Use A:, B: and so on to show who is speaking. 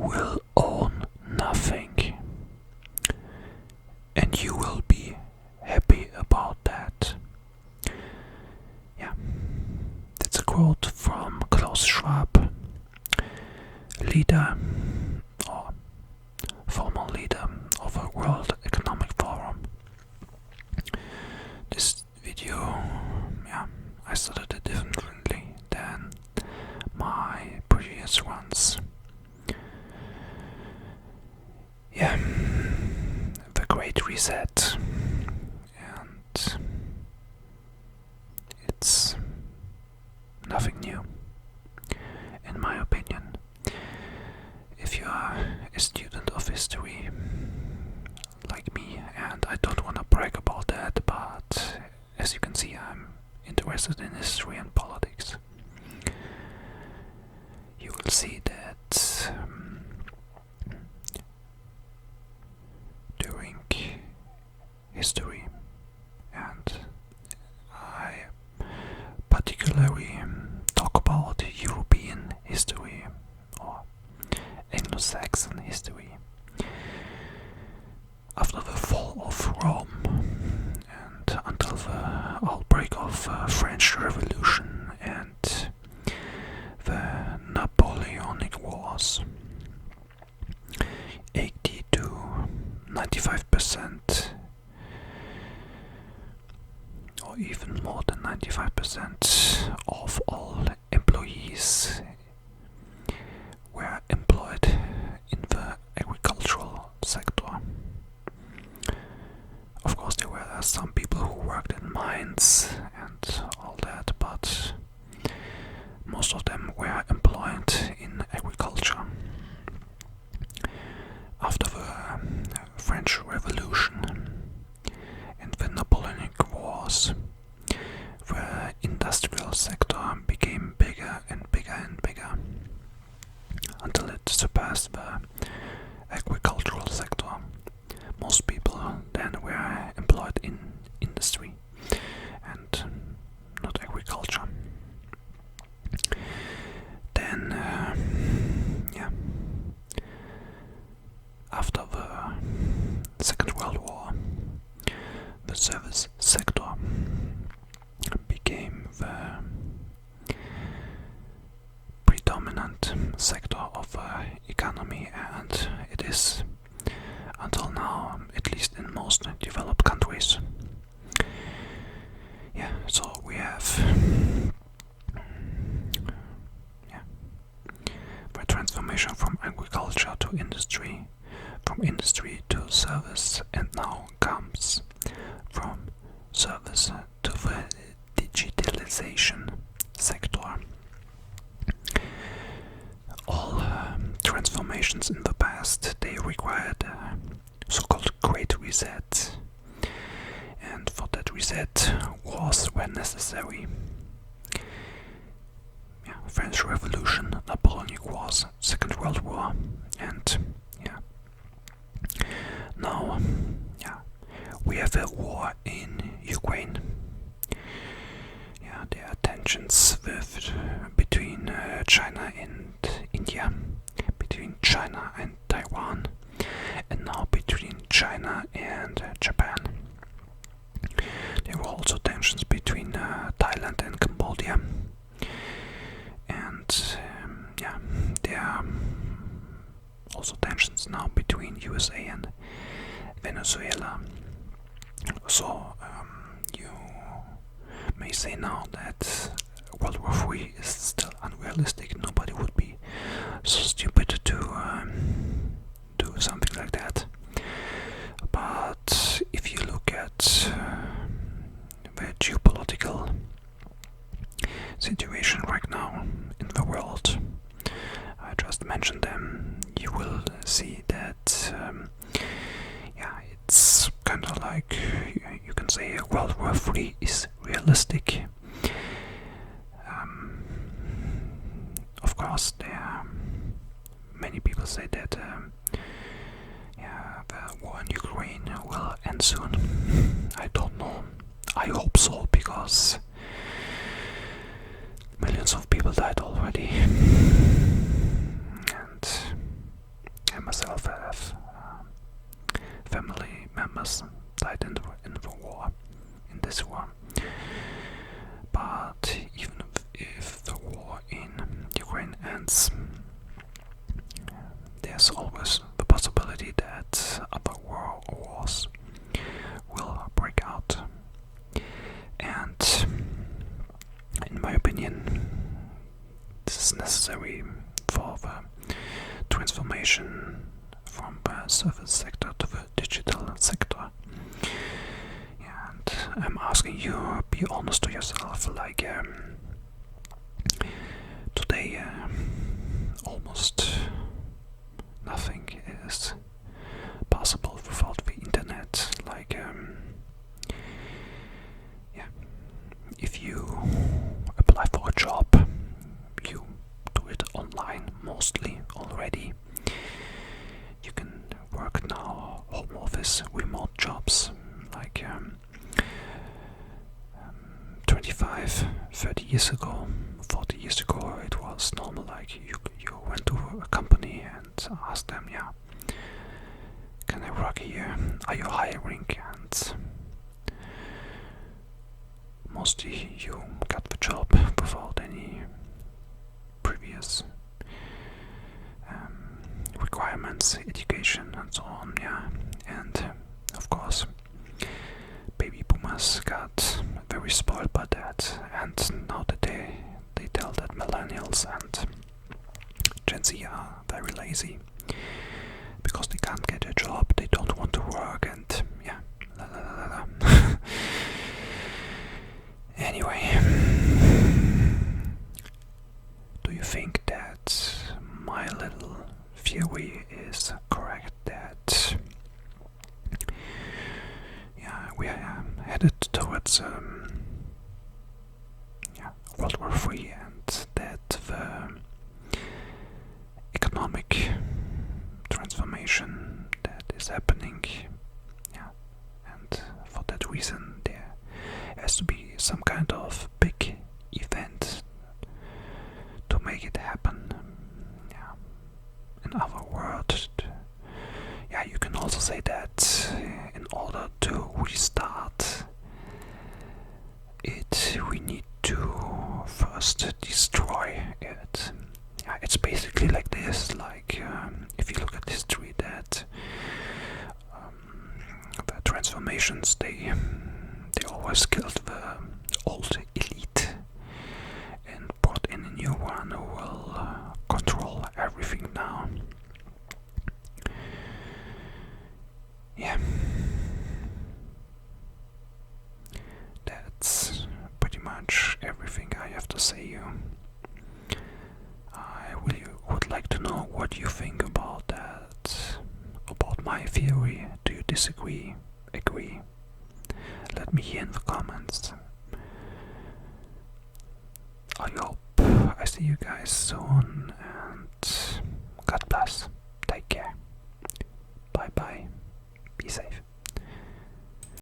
A: will own nothing, and you will be happy about that. Yeah, that's a quote from Klaus Schwab, leader or former leader of a World Economic Forum. This video, I started it differently than my previous ones. The Great Reset, and it's nothing new, in my opinion. If you are a student of history, like me, and I don't want to brag about that, but as you can see, I'm interested in history and politics. You will see that during history, and I particularly talk about European history or Anglo-Saxon history. After the fall of Rome and until the outbreak of French Revolution and the Napoleonic Wars, 80 to 95%, or even more than 95% of all employees were employed in the agricultural sector. Of course, there were some people who worked in mines and all that, but most of them were employed in agriculture. After the French Revolution and the Napoleonic Wars, the industrial sector became bigger and bigger and bigger until it surpassed the agricultural sector. Most people then were employed in industry and not agriculture. Then, after the Second World War, the service sector became the predominant sector of the economy, and it is until now, at least in most developed countries. So we have the transformation from agriculture to industry, from industry to service, and now comes from service to the digitalization sector. All transformations in the past, they required a so-called Great Reset, and for that reset, wars were necessary. French Revolution, Napoleonic Wars, Second World War, and now we have a war in Ukraine. There are tensions between China and India, between China and Taiwan, and now between China and Japan. There were also tensions between Thailand and Cambodia, and there are also tensions now between USA and Venezuela. So you may say now that World War III is still unrealistic. Nobody would be so stupid to do something like that. But if you look at the geopolitical situation right now in the world, I just mentioned them, you will see that it's kind of like you can say World War III is realistic. Of course, there are many people say that the war in Ukraine will end soon. I don't know. I hope so, because millions of people died already. And since there's always the possibility that other wars will break out. And in my opinion, this is necessary for the transformation from the service sector to the digital sector. And I'm asking you, be honest to yourself, like today almost nothing is possible without the internet. Like if you apply for a job, you do it online mostly already. You can work now home office, remote jobs, like 25, 30 years ago, 40 years ago, it was normal. Like you went to a company and asked them, yeah, can I work here? Are you hiring? And mostly you got the job without any previous requirements, education, and so on. Yeah, and of course, baby boomers got very spoiled by that, and now that they tell that millennials and Gen Z are very lazy because they can't get a job, they don't want to work, and yeah, la la la la la. Anyway, do you think that my little theory is correct, that we are headed towards World War III, and that the economic transformation that is happening, and for that reason there has to be some kind of big event to make it happen. In other words, you can also say that in order to restart it, we need to first destroy it. It's basically like this. Like if you look at history, that the transformations, they always killed the old elite and brought in a new one who will control everything now. Yeah, that's pretty much everything I have to say you. I really would like to know what you think about that, about my theory. Do you disagree? Agree? Let me hear in the comments. I hope I see you guys soon, and God bless. Take care. Bye bye. Be safe.